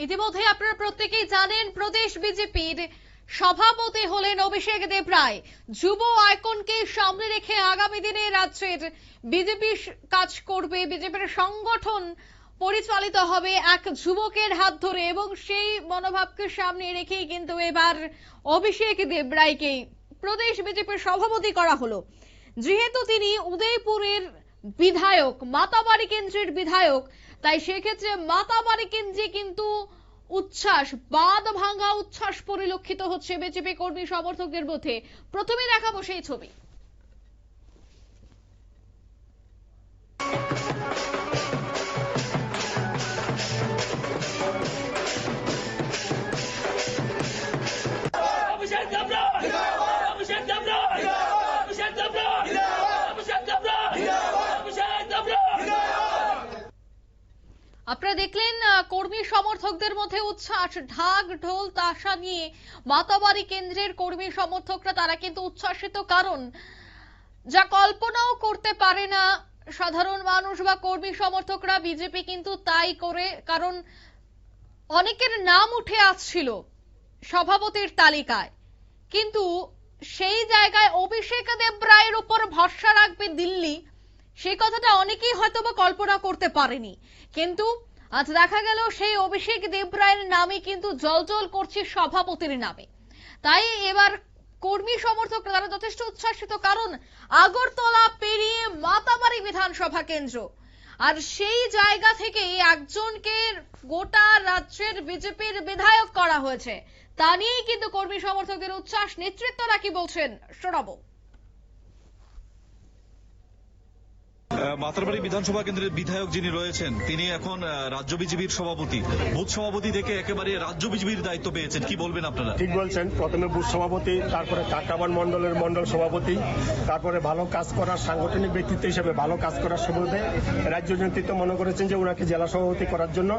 ইতিমধ্যে আপনারা প্রত্যেকেই জানেন প্রদেশ বিজেপির সভাপতি হলেন অভিষেক দেবরায়। যুব আইকনকে সামনে রেখে আগামী দিনে রাজ্যের বিজেপি কাজ করবে, বিজেপির সংগঠন পরিচালিত হবে এক যুবকের হাত ধরে, এবং সেই মনোভাবকে সামনে রেখেই কিন্তু এবার অভিষেক দেবরায়কে প্রদেশ বিজেপির সভাপতি করা হলো। যেহেতু তিনি উদয়পুরের বিধায়ক, মাতাবাড়ি কেন্দ্রের বিধায়ক, তাই সেক্ষেত্রে মাতাবাড়ি কেন্দ্রে কিন্তু উচ্ছ্বাস, বাঁধ ভাঙা উচ্ছ্বাস পরিলক্ষিত হচ্ছে বিজেপি কর্মী সমর্থকদের মধ্যে। প্রথমে দেখাবো সেই ছবি। আপনারা দেখলেন কর্মী সমর্থকদের মধ্যে উচ্ছ্বাস, ঢাক ঢোল তাশা নিয়ে মাতাবাড়ি কেন্দ্রের কর্মী সমর্থকরা তারা কিন্তু উচ্ছ্বাসিত, কারণ যা কল্পনাও করতে পারে না সাধারণ মানুষ বা কর্মী সমর্থকরা, বিজেপি কিন্তু তাই করে। কারণ অনেকের নাম উঠে আসছিল সভাপতির তালিকায়, কিন্তু সেই জায়গায় অভিষেক দেবরায়ের উপর ভরসা রাখবে দিল্লি, সেই কথাটা অনেকেই হয়তো বা কল্পনা করতে পারেনি। কিন্তু আজ দেখা গেল সেই অভিষেক দেবরায়ের নামে কিন্তু জলজল করছে সভাপতির নামে। তাই এবার কর্মী সমর্থকরা তারা যথেষ্ট উচ্ছ্বাসিত, কারণ আগরতলা পেরিয়ে মাতাবাড়ি বিধানসভা কেন্দ্র, আর সেই জায়গা থেকে একজনকে গোটা রাজ্যের বিজেপির বিধায়ক করা হয়েছে। তা নিয়েই কিন্তু কর্মী সমর্থকদের উচ্ছ্বাস। নেতৃত্বরা কি বলছেন শোনাবো। মাতারবাড়ি বিধানসভা কেন্দ্রের বিধায়ক যিনি রয়েছেন তিনি এখন রাজ্য বিজেপির সভাপতি, বুথ সভাপতি থেকে একেবারে রাজ্য বিজেপির দায়িত্ব পেয়েছেন, কি বলবেন আপনারা? ঠিক বলছেন, প্রথমে বুথ সভাপতি, তারপরে কাকরাবান মন্ডলের মন্ডল সভাপতি, তারপরে ভালো কাজ করার সাংগঠনিক ব্যক্তিত্ব হিসেবে ভালো কাজ করার সুবাদে রাজ্য নেতৃত্ব মনে করেছেন যে ওনাকে জেলা সভাপতি করার জন্য,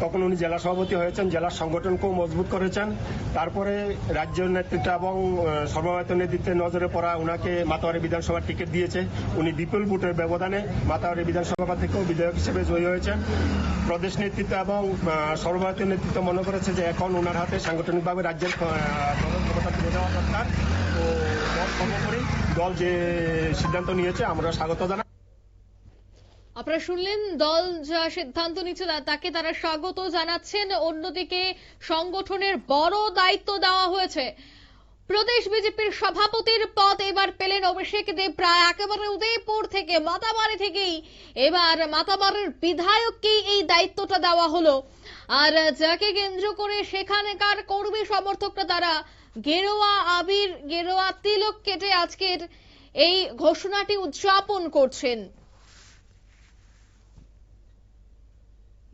তখন উনি জেলা সভাপতি হয়েছেন, জেলার সংগঠনকেও মজবুত করেছেন। তারপরে রাজ্য নেতৃত্ব এবং সর্বভারতীয় নেতৃত্বের নজরে পড়া ওনাকে মাতাবাড়ি বিধানসভার টিকিট দিয়েছে। উনি বিপুল ভোটের ব্যবধানে মাতাবাড়ি বিধানসভা থেকেও বিধায়ক হিসেবে জয়ী হয়েছেন। প্রদেশ নেতৃত্ব এবং সর্বভারতীয় নেতৃত্ব মনে করেছে যে এখন ওনার হাতে সাংগঠনিকভাবে রাজ্যের ক্ষমতা তুলে দেওয়া দরকার। তো দল সর্বোপরি দল যে সিদ্ধান্ত নিয়েছে আমরা স্বাগত জানাই। আপনারা শুনলেন, দল যা সিদ্ধান্ত নিচ্ছে তাকে তারা স্বাগত জানাচ্ছেন। অন্যদিকে সংগঠনের বড় দায়িত্ব দেওয়া হয়েছে। প্রদেশ বিজেপির সভাপতির পদ এবার পেলেন অভিষেক দেবরায়। একেবারে উদয়পুর থেকে, মাতাবাড়ি থেকেই এবার মাতাবাড়ির বিধায়ককেই এই দায়িত্বটা দেওয়া হলো। আর যাকে কেন্দ্র করে সেখানকার কর্মী সমর্থকরা তারা গেরুয়া আবির, গেরুয়া তিলক কেটে আজকের এই ঘোষণাটি উদযাপন করছেন।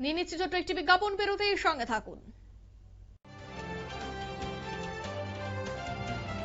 নিয়ে নিচ্ছি ছোট্ট একটি বিজ্ঞাপন, বেরোতেই সঙ্গে থাকুন।